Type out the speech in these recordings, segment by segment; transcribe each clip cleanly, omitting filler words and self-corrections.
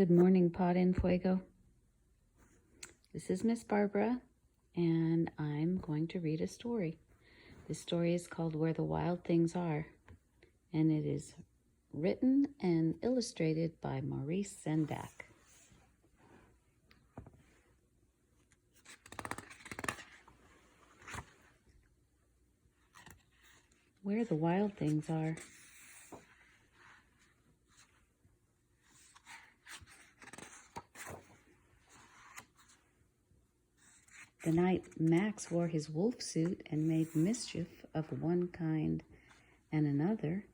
Good morning, Pod en Fuego. This is Miss Barbara, and I'm going to read a story. This story is called Where the Wild Things Are, and it is written and illustrated by Maurice Sendak. Where the Wild Things Are. The night Max wore his wolf suit and made mischief of one kind and another,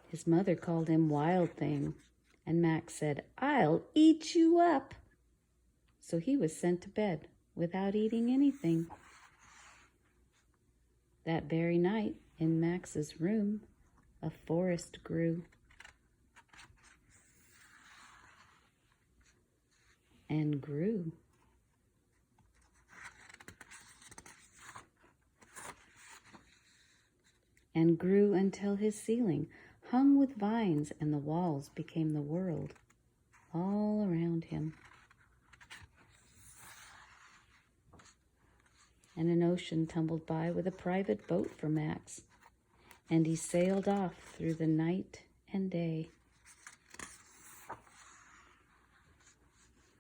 his mother called him Wild Thing, and Max said, "I'll eat you up." So he was sent to bed without eating anything. That very night, in Max's room, a forest grew. And grew. And grew until his ceiling hung with vines and the walls became the world all around him. And an ocean tumbled by with a private boat for Max, and he sailed off through the night and day.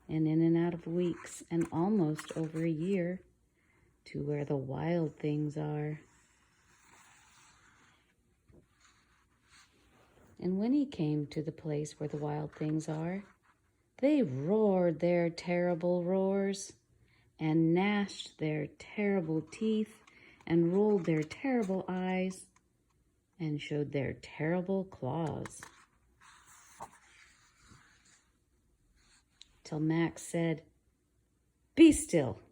And in and out of weeks, and almost over a year, to where the wild things are. And when he came to the place where the wild things are, they roared their terrible roars, and gnashed their terrible teeth, and rolled their terrible eyes, and showed their terrible claws. Till Max said, "Be still,"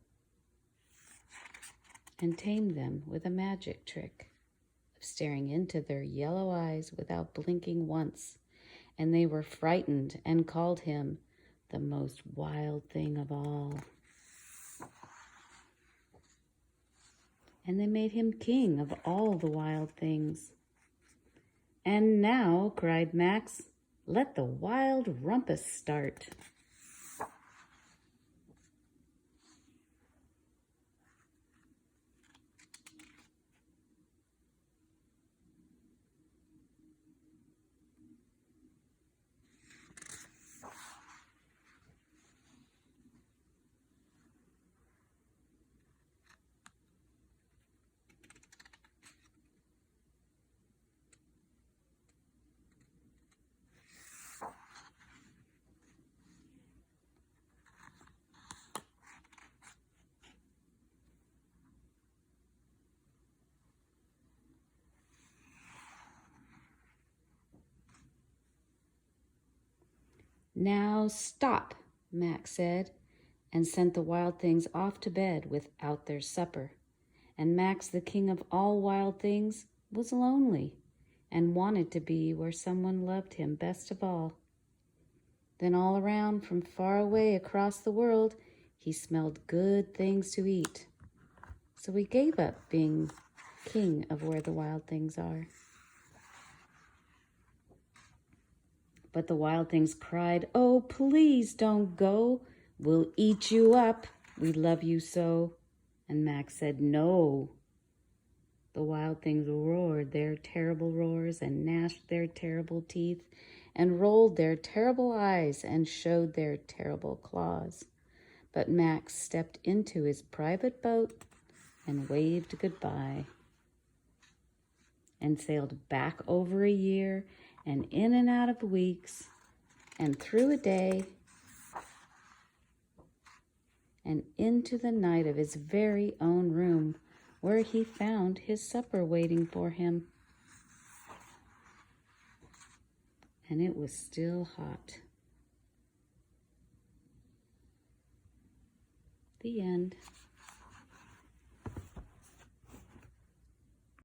and tamed them with a magic trick of staring into their yellow eyes without blinking once, and they were frightened and called him the most wild thing of all. And they made him king of all the wild things. "And now," cried Max, "let the wild rumpus start." "Now stop," Max said, and sent the wild things off to bed without their supper. And Max, the king of all wild things, was lonely and wanted to be where someone loved him best of all. Then all around, from far away across the world, he smelled good things to eat. So he gave up being king of where the wild things are. But the wild things cried, "Oh, please don't go. We'll eat you up. We love you so." And Max said, "No." The wild things roared their terrible roars and gnashed their terrible teeth and rolled their terrible eyes and showed their terrible claws. But Max stepped into his private boat and waved goodbye and sailed back over a year and in and out of weeks and through a day and into the night of his very own room, where he found his supper waiting for him. And it was still hot. The end.